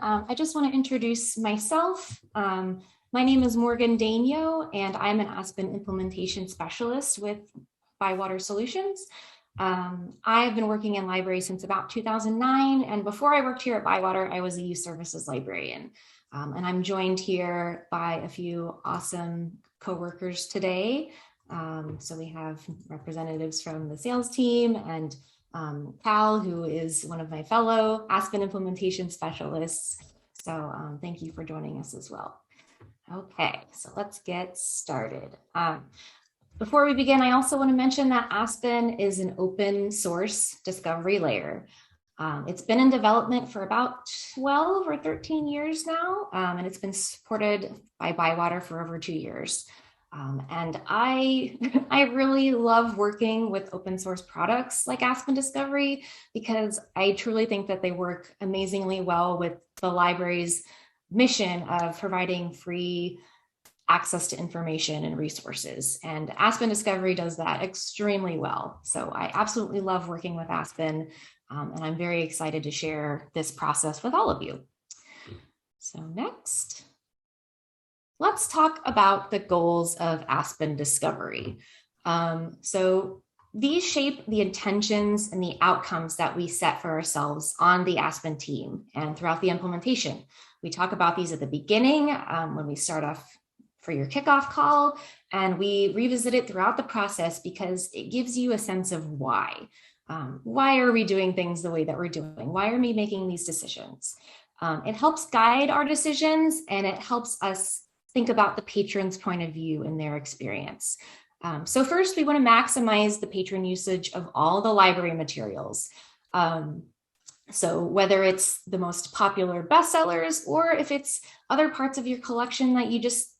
I just want to introduce myself. My name is Morgan Daigneault, and I'm an Aspen implementation specialist with Bywater Solutions. I've been working in libraries since about 2009, and before I worked here at Bywater, I was a youth services librarian. And I'm joined here by a few awesome coworkers today. So we have representatives from the sales team and Cal, who is one of my fellow Aspen implementation specialists. So thank you for joining us as well. Okay, so let's get started. Before we begin, I also want to mention that Aspen is an open source discovery layer. It's been in development for about 12 or 13 years now, and it's been supported by Bywater for over 2 years. And I really love working with open source products like Aspen Discovery because I truly think that they work amazingly well with the library's mission of providing free access to information and resources. And Aspen Discovery does that extremely well. So I absolutely love working with Aspen, and I'm very excited to share this process with all of you. So next. Let's talk about the goals of Aspen Discovery. So these shape the intentions and the outcomes that we set for ourselves on the Aspen team and throughout the implementation. We talk about these at the beginning when we start off for your kickoff call, and we revisit it throughout the process because it gives you a sense of why. Why are we doing things the way that we're doing? Why are we making these decisions? It helps guide our decisions, and it helps us think about the patron's point of view and their experience. So first, we want to maximize the patron usage of all the library materials. So whether it's the most popular bestsellers or if it's other parts of your collection that you just,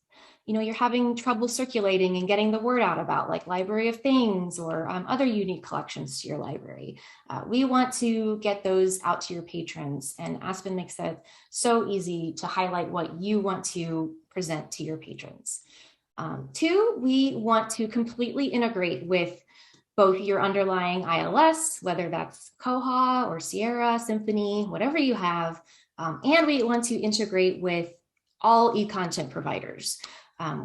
you're having trouble circulating and getting the word out about, like Library of Things or other unique collections to your library. We want to get those out to your patrons, and Aspen makes that so easy to highlight what you want to present to your patrons. Two, we want to completely integrate with both your underlying ILS, whether that's Koha or Sierra, Symphony, whatever you have, and we want to integrate with all e-content providers.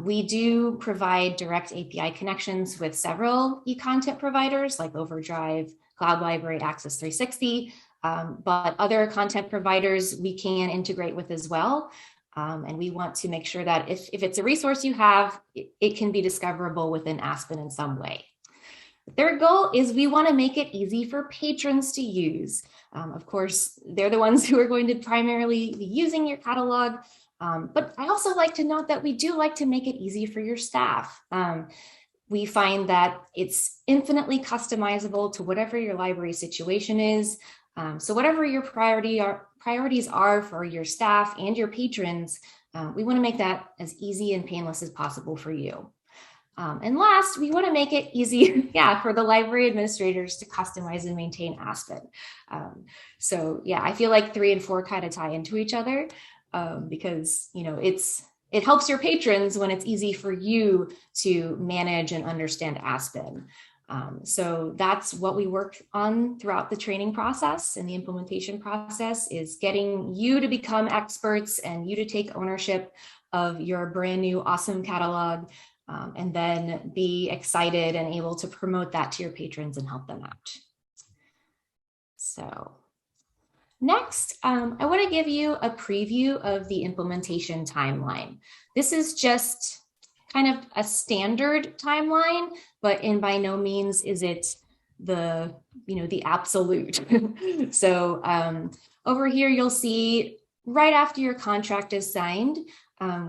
We do provide direct API connections with several e-content providers like Overdrive, Cloud Library, Access 360, but other content providers we can integrate with as well. And we want to make sure that if it's a resource you have, it can be discoverable within Aspen in some way. The third goal is we want to make it easy for patrons to use. Of course, they're the ones who are going to primarily be using your catalog. But I also like to note that we do like to make it easy for your staff. We find that it's infinitely customizable to whatever your library situation is. So whatever your priorities are for your staff and your patrons, we want to make that as easy and painless as possible for you. And last, we want to make it easy, for the library administrators to customize and maintain Aspen. So I feel like 3 and 4 kind of tie into each other. Because it helps your patrons when it's easy for you to manage and understand Aspen. So that's what we work on throughout the training process and the implementation process, is getting you to become experts and you to take ownership of your brand new awesome catalog, and then be excited and able to promote that to your patrons and help them out. So next, I want to give you a preview of the implementation timeline. This is just kind of a standard timeline, but by no means is it the absolute. So over here, you'll see right after your contract is signed,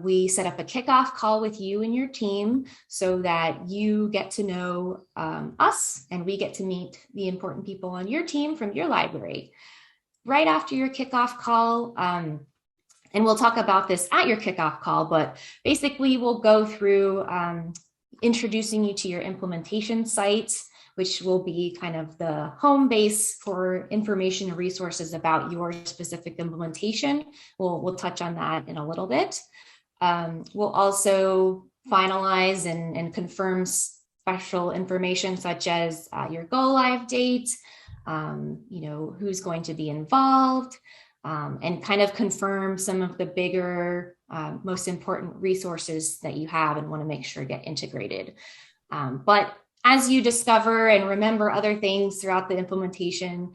we set up a kickoff call with you and your team so that you get to know us and we get to meet the important people on your team from your library. Right after your kickoff call, and we'll talk about this at your kickoff call, but basically we'll go through introducing you to your implementation site, which will be kind of the home base for information and resources about your specific implementation. We'll touch on that in a little bit. We'll also finalize and confirm special information such as your go live date, who's going to be involved, and kind of confirm some of the bigger, most important resources that you have and want to make sure get integrated. But as you discover and remember other things throughout the implementation,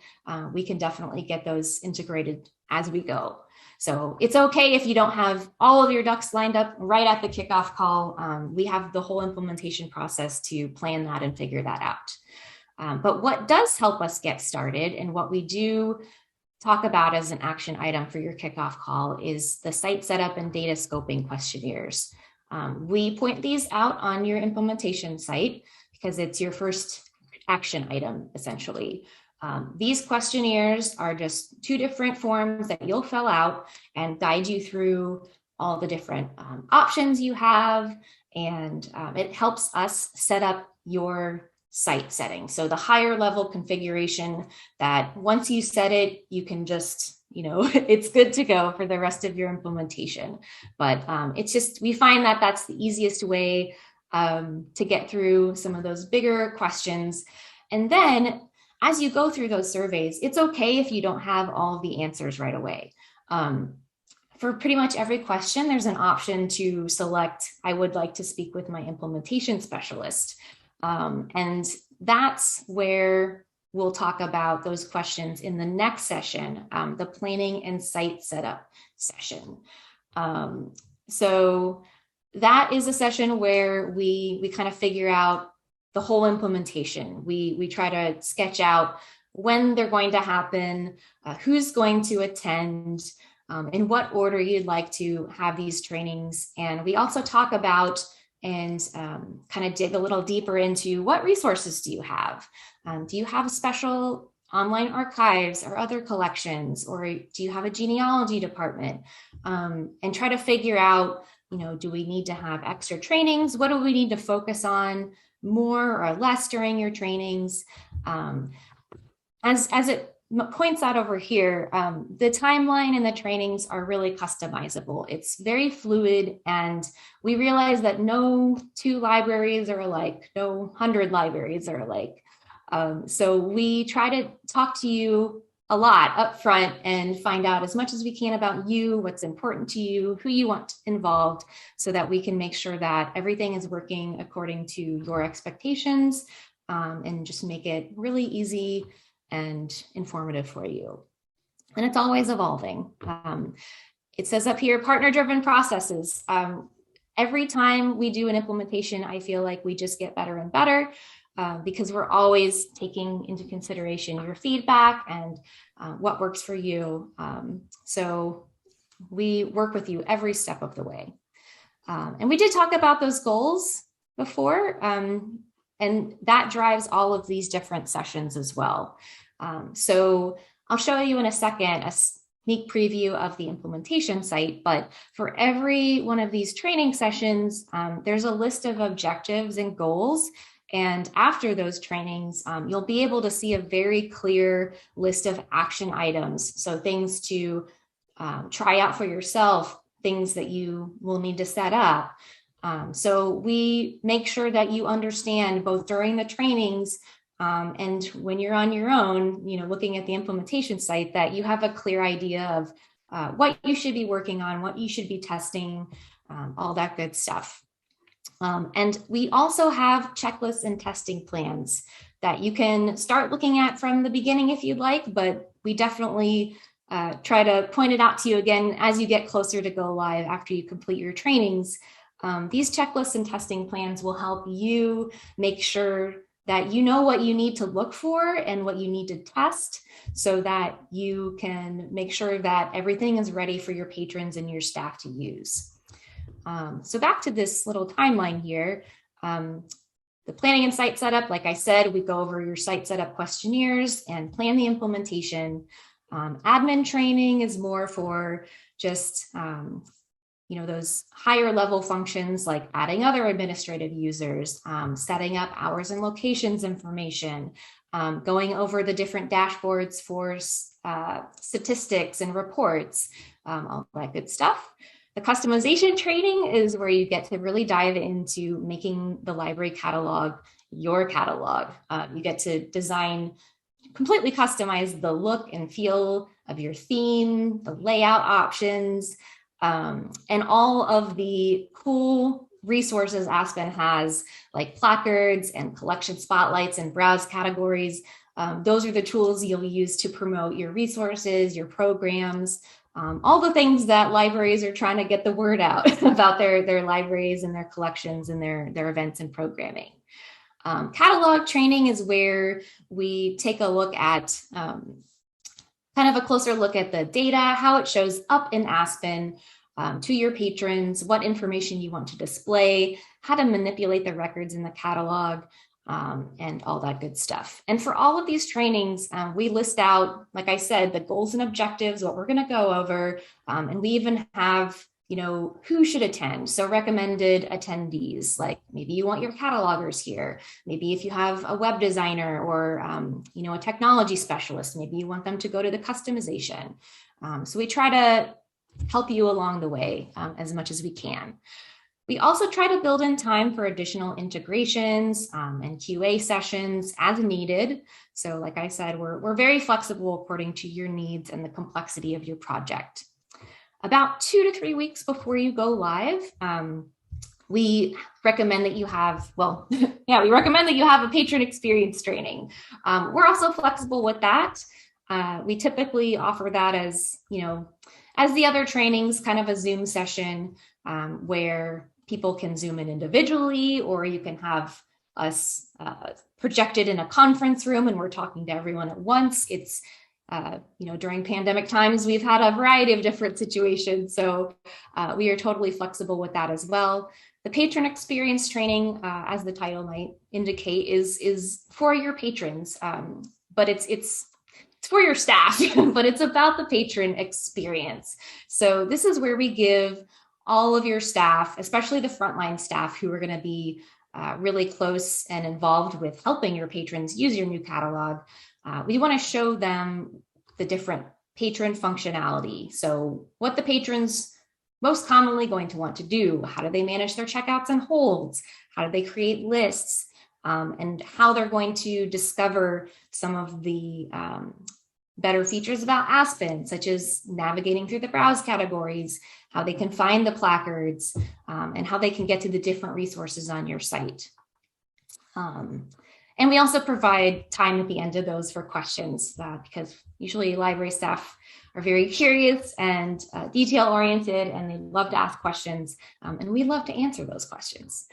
we can definitely get those integrated as we go. So it's okay if you don't have all of your ducks lined up right at the kickoff call. We have the whole implementation process to plan that and figure that out. But what does help us get started, and what we do talk about as an action item for your kickoff call, is the site setup and data scoping questionnaires. We point these out on your implementation site because it's your first action item, essentially. These questionnaires are just 2 different forms that you'll fill out and guide you through all the different options you have, and it helps us set up your site setting. So the higher level configuration that once you set it, you can just, it's good to go for the rest of your implementation. But it's just, we find that that's the easiest way to get through some of those bigger questions. And then as you go through those surveys, it's okay if you don't have all of the answers right away. For pretty much every question, there's an option to select, I would like to speak with my implementation specialist. And that's where we'll talk about those questions in the next session, the planning and site setup session. So that is a session where we kind of figure out the whole implementation. We try to sketch out when they're going to happen, who's going to attend, in what order you'd like to have these trainings. And we also talk about and kind of dig a little deeper into what resources do you have? Do you have special online archives or other collections, or do you have a genealogy department? And try to figure out, do we need to have extra trainings? What do we need to focus on more or less during your trainings? As it points out over here, the timeline and the trainings are really customizable. It's very fluid, and we realize that no 2 libraries are alike, no 100 libraries are alike. So we try to talk to you a lot up front and find out as much as we can about you, what's important to you, who you want involved, so that we can make sure that everything is working according to your expectations, and just make it really easy and informative for you. And it's always evolving. It says up here, partner-driven processes. Every time we do an implementation, I feel like we just get better and better, because we're always taking into consideration your feedback and what works for you. So we work with you every step of the way. And we did talk about those goals before, and that drives all of these different sessions as well. So I'll show you in a second a sneak preview of the implementation site, but for every one of these training sessions, there's a list of objectives and goals. And after those trainings, you'll be able to see a very clear list of action items. So things to try out for yourself, things that you will need to set up. So we make sure that you understand both during the trainings and when you're on your own, looking at the implementation site, that you have a clear idea of what you should be working on, what you should be testing, all that good stuff. And we also have checklists and testing plans that you can start looking at from the beginning if you'd like, but we definitely try to point it out to you again as you get closer to go live after you complete your trainings. These checklists and testing plans will help you make sure that you know what you need to look for and what you need to test, so that you can make sure that everything is ready for your patrons and your staff to use. So back to this little timeline here, the planning and site setup, like I said, we go over your site setup questionnaires and plan the implementation. Admin training is more for just those higher level functions like adding other administrative users, setting up hours and locations information, going over the different dashboards for statistics and reports, all that good stuff. The customization training is where you get to really dive into making the library catalog your catalog. You get to completely customize the look and feel of your theme, the layout options, and all of the cool resources Aspen has, like placards and collection spotlights and browse categories. Those are the tools you'll use to promote your resources, your programs, all the things that libraries are trying to get the word out about their libraries and their collections and their events and programming. Catalog training is where we take a look at kind of a closer look at the data, how it shows up in Aspen to your patrons, what information you want to display, how to manipulate the records in the catalog, and all that good stuff. And for all of these trainings, we list out, like I said, the goals and objectives, what we're going to go over, and we even have, who should attend. So recommended attendees, like maybe you want your catalogers here. Maybe if you have a web designer or, a technology specialist, maybe you want them to go to the customization. So we try to help you along the way as much as we can. We also try to build in time for additional integrations and QA sessions as needed. So like I said, we're very flexible according to your needs and the complexity of your project. About 2 to 3 weeks before you go live, we recommend that you have, we recommend that you have a patron experience training. We're also flexible with that. We typically offer that as the other trainings, kind of a Zoom session where people can Zoom in individually, or you can have us projected in a conference room and we're talking to everyone at once. It's, during pandemic times, we've had a variety of different situations. So we are totally flexible with that as well. The patron experience training, as the title might indicate, is for your patrons, but it's for your staff, but it's about the patron experience. So this is where we give all of your staff, especially the frontline staff who are going to be really close and involved with helping your patrons use your new catalog. We want to show them the different patron functionality. So what the patrons most commonly going to want to do, how do they manage their checkouts and holds? How do they create lists? And how they're going to discover some of the better features about Aspen, such as navigating through the browse categories, how they can find the placards, and how they can get to the different resources on your site. And we also provide time at the end of those for questions because usually library staff are very curious and detail-oriented, and they love to ask questions, and we love to answer those questions.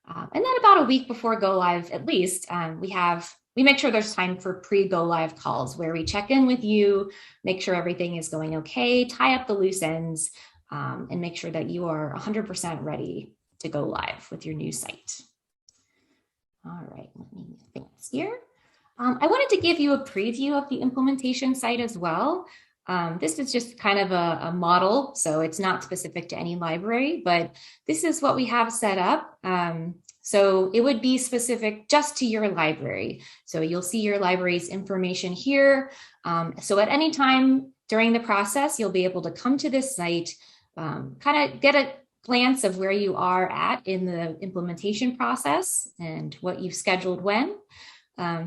And then about a week before go live, at least, we make sure there's time for pre-go live calls where we check in with you, make sure everything is going okay, tie up the loose ends, and make sure that you are 100% ready to go live with your new site. All right, let me advance here. I wanted to give you a preview of the implementation site as well. This is just kind of a model, so it's not specific to any library, but this is what we have set up. So it would be specific just to your library. So you'll see your library's information here. So at any time during the process, you'll be able to come to this site, kind of get a glance of where you are at in the implementation process and what you've scheduled when.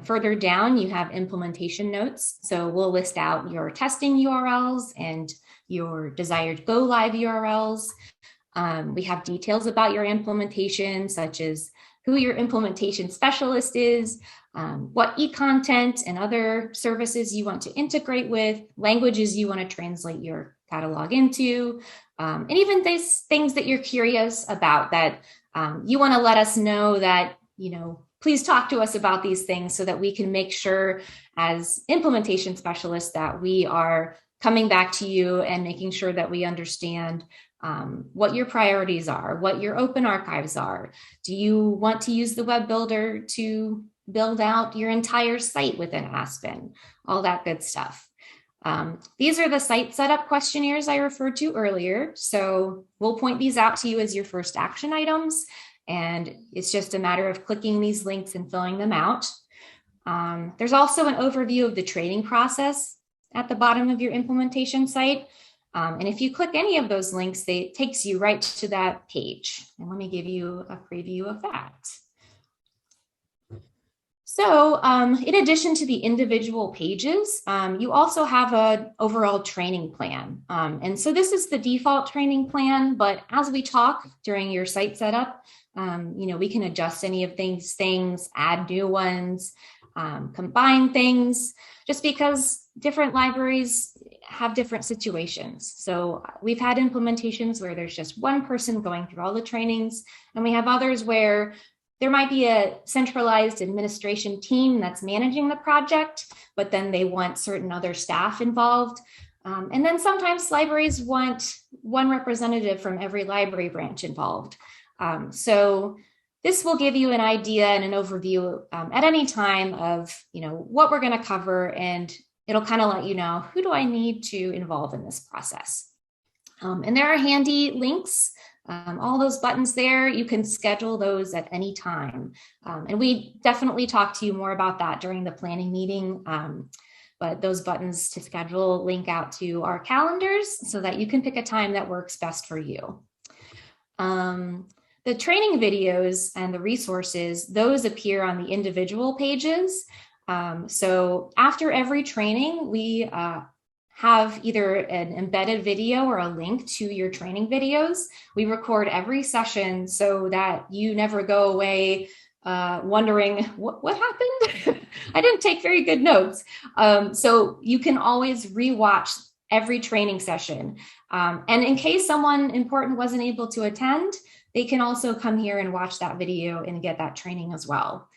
Further down, you have implementation notes. So we'll list out your testing URLs and your desired go live URLs. We have details about your implementation, such as who your implementation specialist is, what e-content and other services you want to integrate with, languages you want to translate your catalog into, and even things that you're curious about that you want to let us know that, please talk to us about these things so that we can make sure as implementation specialists that we are coming back to you and making sure that we understand what your priorities are, what your open archives are. Do you want to use the web builder to build out your entire site within Aspen? All that good stuff. These are the site setup questionnaires I referred to earlier. So we'll point these out to you as your first action items. And it's just a matter of clicking these links and filling them out. There's also an overview of the training process at the bottom of your implementation site. And if you click any of those links, it takes you right to that page. And let me give you a preview of that. So in addition to the individual pages, you also have an overall training plan. And so this is the default training plan, but as we talk during your site setup, we can adjust any of these things, add new ones, combine things, just because different libraries have different situations. So we've had implementations where there's just one person going through all the trainings, and we have others where there might be a centralized administration team that's managing the project, but then they want certain other staff involved. And then sometimes libraries want one representative from every library branch involved. So this will give you an idea and an overview at any time of what we're going to cover, and it'll kind of let you know, who do I need to involve in this process? And there are handy links. All those buttons there, you can schedule those at any time. And we definitely talk to you more about that during the planning meeting. But those buttons to schedule link out to our calendars so that you can pick a time that works best for you. The training videos and the resources, those appear on the individual pages. So after every training, we have either an embedded video or a link to your training videos. We record every session so that you never go away wondering what happened. I didn't take very good notes. So you can always rewatch every training session. And in case someone important wasn't able to attend, they can also come here and watch that video and get that training as well.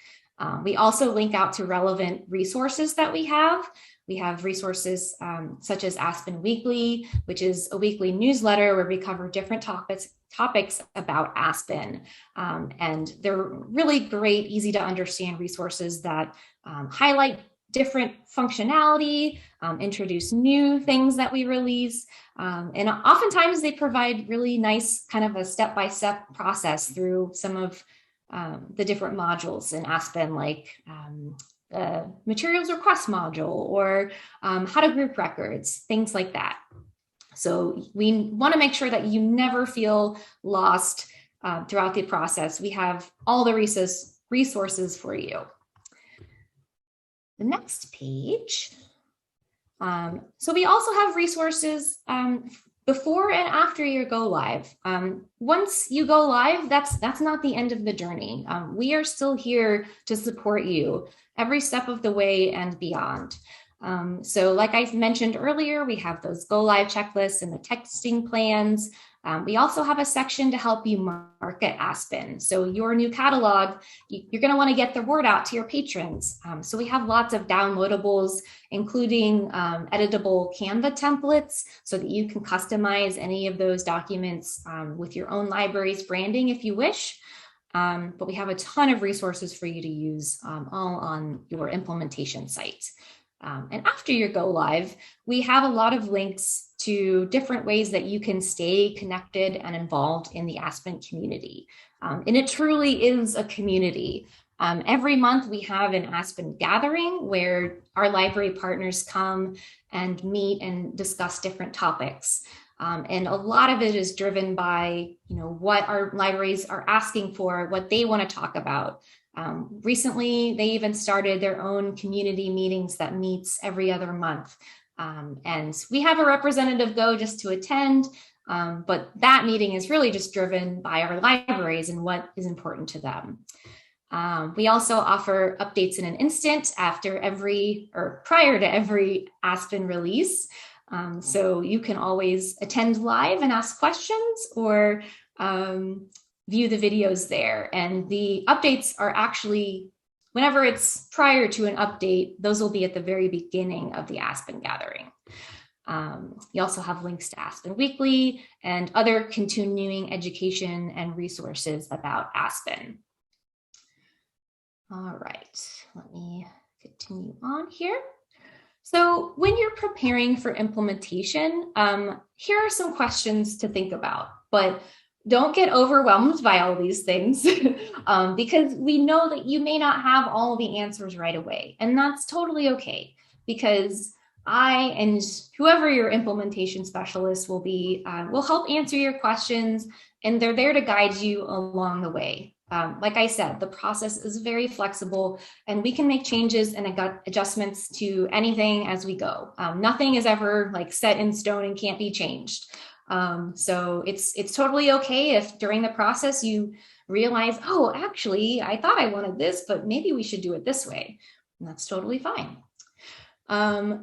We also link out to relevant resources that we have. We have resources such as Aspen Weekly, which is a weekly newsletter where we cover different topics about Aspen. And they're really great, easy to understand resources that highlight different functionality, introduce new things that we release. And oftentimes they provide really nice kind of a step-by-step process through some of the different modules in Aspen, like materials request module or how to group records, things like that. So we want to make sure that you never feel lost throughout the process. We have all the resources for you. The next page. So we also have resources before and after your go live. Once you go live, that's not the end of the journey. We are still here to support you every step of the way and beyond. So like I mentioned earlier, we have those go live checklists and the testing plans. We also have a section to help you market Aspen. So your new catalog, you're going to want to get the word out to your patrons. So we have lots of downloadables, including editable Canva templates so that you can customize any of those documents with your own library's branding if you wish. But we have a ton of resources for you to use all on your implementation site. And after your go live, we have a lot of links to different ways that you can stay connected and involved in the Aspen community. And it truly is a community. Every month we have an Aspen gathering where our library partners come and meet and discuss different topics. And a lot of it is driven by, what our libraries are asking for, what they want to talk about. Recently, they even started their own community meetings that meets every other month. And we have a representative go just to attend, but that meeting is really just driven by our libraries and what is important to them. We also offer updates in an instant prior to every Aspen release. So you can always attend live and ask questions or view the videos there. And the updates are actually, whenever it's prior to an update, those will be at the very beginning of the Aspen gathering. You also have links to Aspen Weekly and other continuing education and resources about Aspen. All right, let me continue on here. So when you're preparing for implementation, here are some questions to think about, but don't get overwhelmed by all these things because we know that you may not have all the answers right away. And that's totally okay, because I and whoever your implementation specialist will be will help answer your questions, and they're there to guide you along the way. Like I said, the process is very flexible and we can make changes and adjustments to anything as we go. Nothing is ever like set in stone and can't be changed. So it's totally okay if during the process you realize, oh, actually, I thought I wanted this, but maybe we should do it this way. And that's totally fine.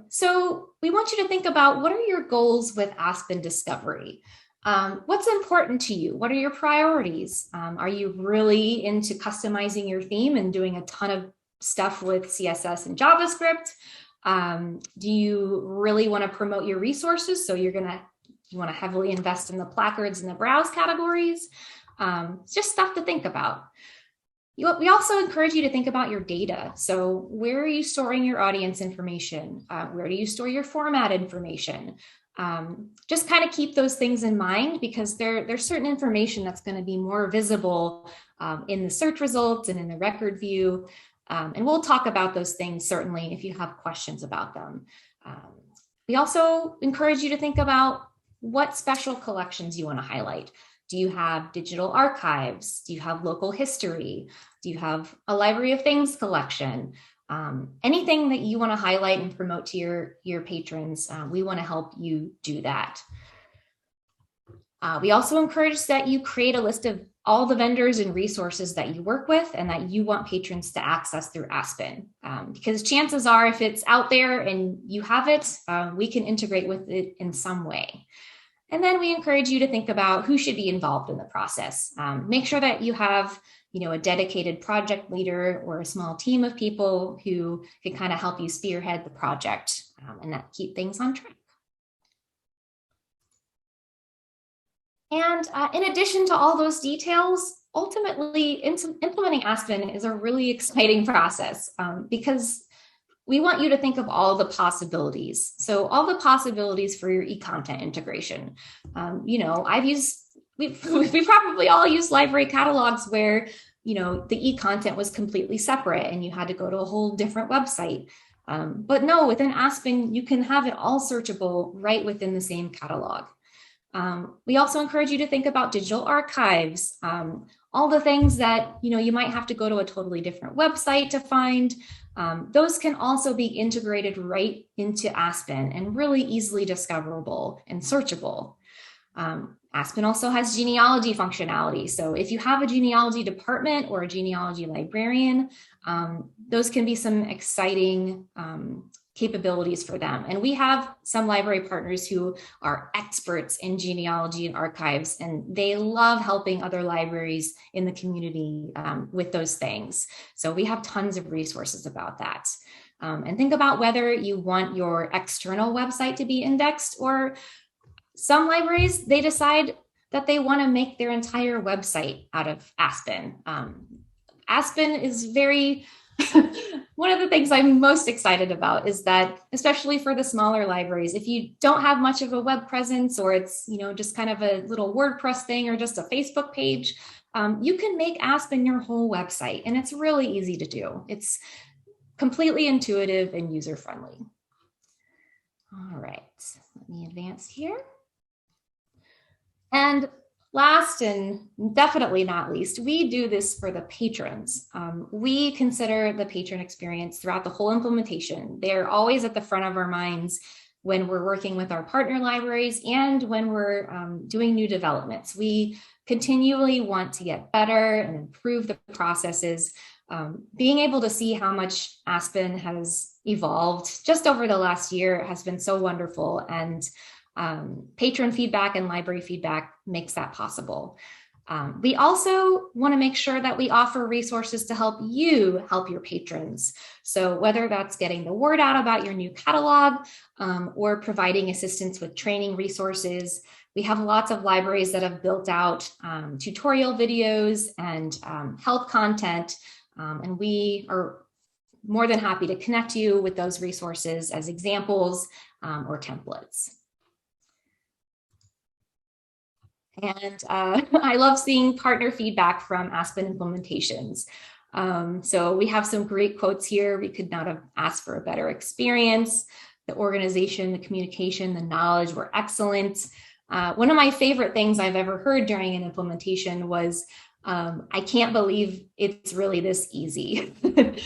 So we want you to think about, what are your goals with Aspen Discovery? What's important to you? What are your priorities? Are you really into customizing your theme and doing a ton of stuff with CSS and JavaScript? Do you really want to promote your resources? So you want to heavily invest in the placards and the browse categories? It's just stuff to think about. We also encourage you to think about your data. So where are you storing your audience information? Where do you store your format information? Just kind of keep those things in mind, because there's certain information that's going to be more visible in the search results and in the record view. And we'll talk about those things certainly if you have questions about them. We also encourage you to think about what special collections you want to highlight. Do you have digital archives? Do you have local history? Do you have a library of things collection? Anything that you want to highlight and promote to your patrons, we want to help you do that. We also encourage that you create a list of all the vendors and resources that you work with and that you want patrons to access through Aspen. Because chances are, if it's out there and you have it, we can integrate with it in some way. And then we encourage you to think about who should be involved in the process. Make sure that you have, a dedicated project leader or a small team of people who can kind of help you spearhead the project and that keep things on track. And in addition to all those details, ultimately implementing Aspen is a really exciting process because we want you to think of all the possibilities. So all the possibilities for your e-content integration. We probably all use library catalogs where, the e-content was completely separate and you had to go to a whole different website. But no, within Aspen, you can have it all searchable right within the same catalog. We also encourage you to think about digital archives, all the things that, you might have to go to a totally different website to find. Those can also be integrated right into Aspen and really easily discoverable and searchable. Aspen also has genealogy functionality. So if you have a genealogy department or a genealogy librarian, those can be some exciting capabilities for them. And we have some library partners who are experts in genealogy and archives, and they love helping other libraries in the community with those things. So we have tons of resources about that. And think about whether you want your external website to be indexed, or some libraries, they decide that they want to make their entire website out of Aspen. Aspen is very one of the things I'm most excited about is that, especially for the smaller libraries, if you don't have much of a web presence, or it's, just kind of a little WordPress thing or just a Facebook page, you can make Aspen your whole website, and it's really easy to do. It's completely intuitive and user-friendly. All right, let me advance here. And last and definitely not least, we do this for the patrons. We consider the patron experience throughout the whole implementation. They're always at the front of our minds when we're working with our partner libraries and when we're doing new developments. We continually want to get better and improve the processes. Being able to see how much Aspen has evolved just over the last year has been so wonderful. And patron feedback and library feedback makes that possible. We also want to make sure that we offer resources to help you help your patrons. So whether that's getting the word out about your new catalog or providing assistance with training resources, we have lots of libraries that have built out tutorial videos and help content, and we are more than happy to connect you with those resources as examples or templates. And I love seeing partner feedback from Aspen implementations. So we have some great quotes here. We could not have asked for a better experience. The organization, the communication, the knowledge were excellent. One of my favorite things I've ever heard during an implementation was I can't believe it's really this easy. And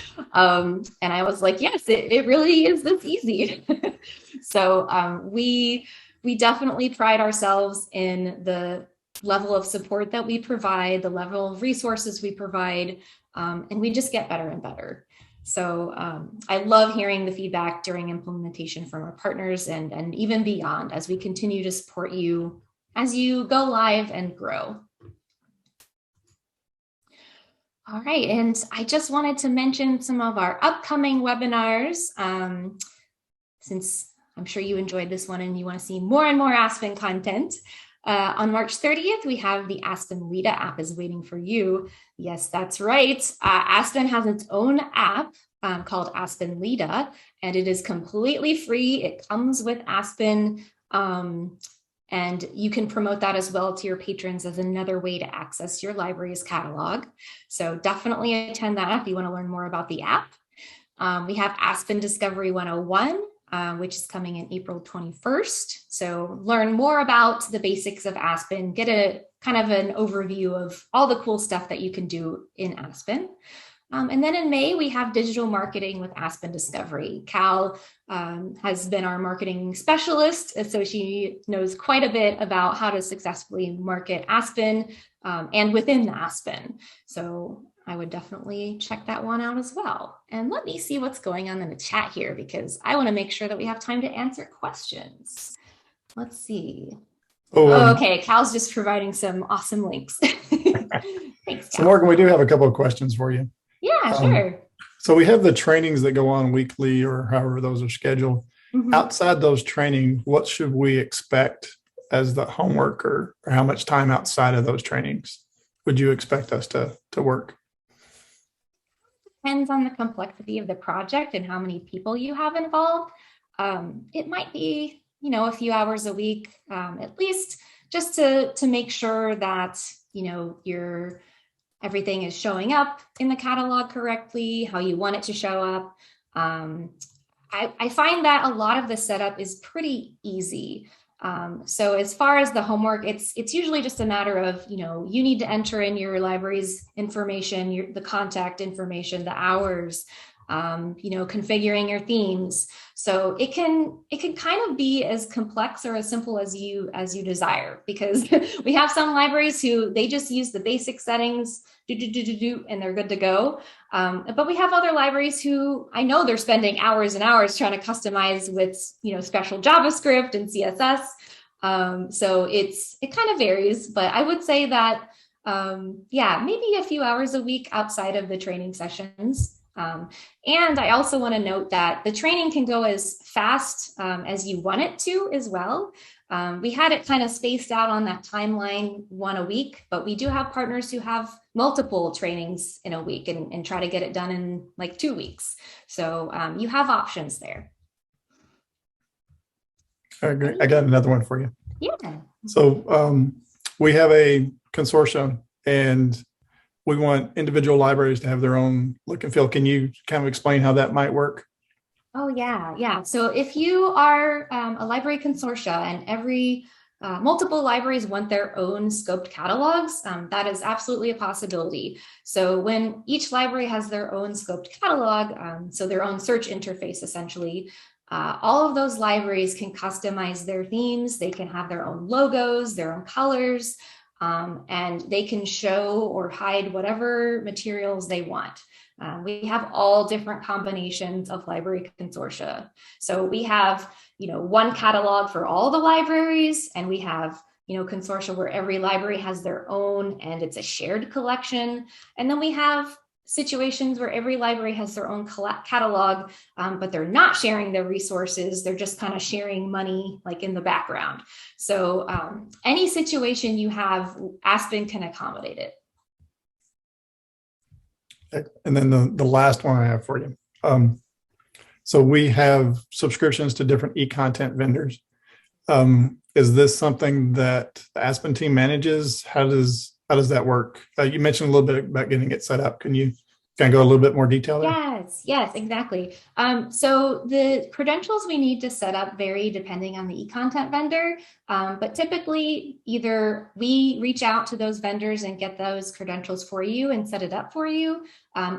I was like, yes, it really is this easy. So we definitely pride ourselves in the level of support that we provide, the level of resources we provide, and we just get better and better. So I love hearing the feedback during implementation from our partners and even beyond as we continue to support you as you go live and grow. All right, and I just wanted to mention some of our upcoming webinars, since I'm sure you enjoyed this one and you want to see more and more Aspen content. On March 30th, we have the Aspen Lida app is waiting for you. Yes, that's right. Aspen has its own app called Aspen Lida, and it is completely free. It comes with Aspen, and you can promote that as well to your patrons as another way to access your library's catalog. So definitely attend that if you want to learn more about the app. We have Aspen Discovery 101. Which is coming in April 21st. So learn more about the basics of Aspen, get a kind of an overview of all the cool stuff that you can do in Aspen. And then in May, we have digital marketing with Aspen Discovery. Cal has been our marketing specialist, so she knows quite a bit about how to successfully market Aspen and within Aspen. So I would definitely check that one out as well. And let me see what's going on in the chat here, because I want to make sure that we have time to answer questions. Let's see. Okay, Cal's just providing some awesome links. Thanks, Cal. So Morgan, we do have a couple of questions for you. Yeah, sure. So we have the trainings that go on weekly or however those are scheduled. Mm-hmm. Outside those trainings, what should we expect as the homework, or how much time outside of those trainings would you expect us to work? Depends on the complexity of the project and how many people you have involved. It might be, a few hours a week, at least, just to make sure that, everything is showing up in the catalog correctly, how you want it to show up. I find that a lot of the setup is pretty easy. So as far as the homework, it's usually just a matter of, you need to enter in your library's information, the contact information, the hours, configuring your themes. So it can kind of be as complex or as simple as you desire, because we have some libraries who they just use the basic settings, and they're good to go. But we have other libraries who I know they're spending hours and hours trying to customize with, special JavaScript and CSS. So it kind of varies, but I would say that, maybe a few hours a week outside of the training sessions. And I also want to note that the training can go as fast as you want it to as well. We had it kind of spaced out on that timeline, one a week, but we do have partners who have multiple trainings in a week and try to get it done in like 2 weeks. So you have options there. All right, great. I got another one for you. Yeah. So we have a consortium, and we want individual libraries to have their own look and feel. Can you kind of explain how that might work? Oh, yeah. So if you are a library consortia and every multiple libraries want their own scoped catalogs, that is absolutely a possibility. So when each library has their own scoped catalog, so their own search interface, essentially, all of those libraries can customize their themes. They can have their own logos, their own colors, and they can show or hide whatever materials they want. We have all different combinations of library consortia. So we have, one catalog for all the libraries, and we have, consortia where every library has their own and it's a shared collection. And then we have situations where every library has their own catalog, but they're not sharing their resources. They're just kind of sharing money like in the background. So any situation you have, Aspen can accommodate it. And then the last one I have for you. So we have subscriptions to different e-content vendors. Is this something that the Aspen team manages? How does that work? You mentioned a little bit about getting it set up. Can you Can I go a little bit more detail there? Yes, exactly. So the credentials we need to set up vary depending on the e-content vendor, but typically either we reach out to those vendors and get those credentials for you and set it up for you,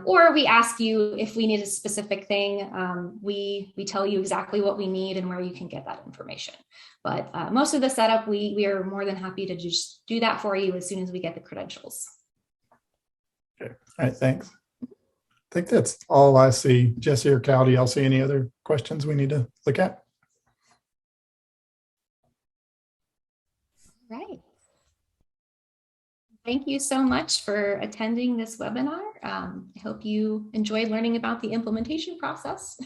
or we ask you if we need a specific thing. We tell you exactly what we need and where you can get that information. But most of the setup, we are more than happy to just do that for you as soon as we get the credentials. Okay. All right, thanks. I think that's all I see. Jesse or Cal, do y'all see any other questions we need to look at? Right. Thank you so much for attending this webinar. I hope you enjoyed learning about the implementation process.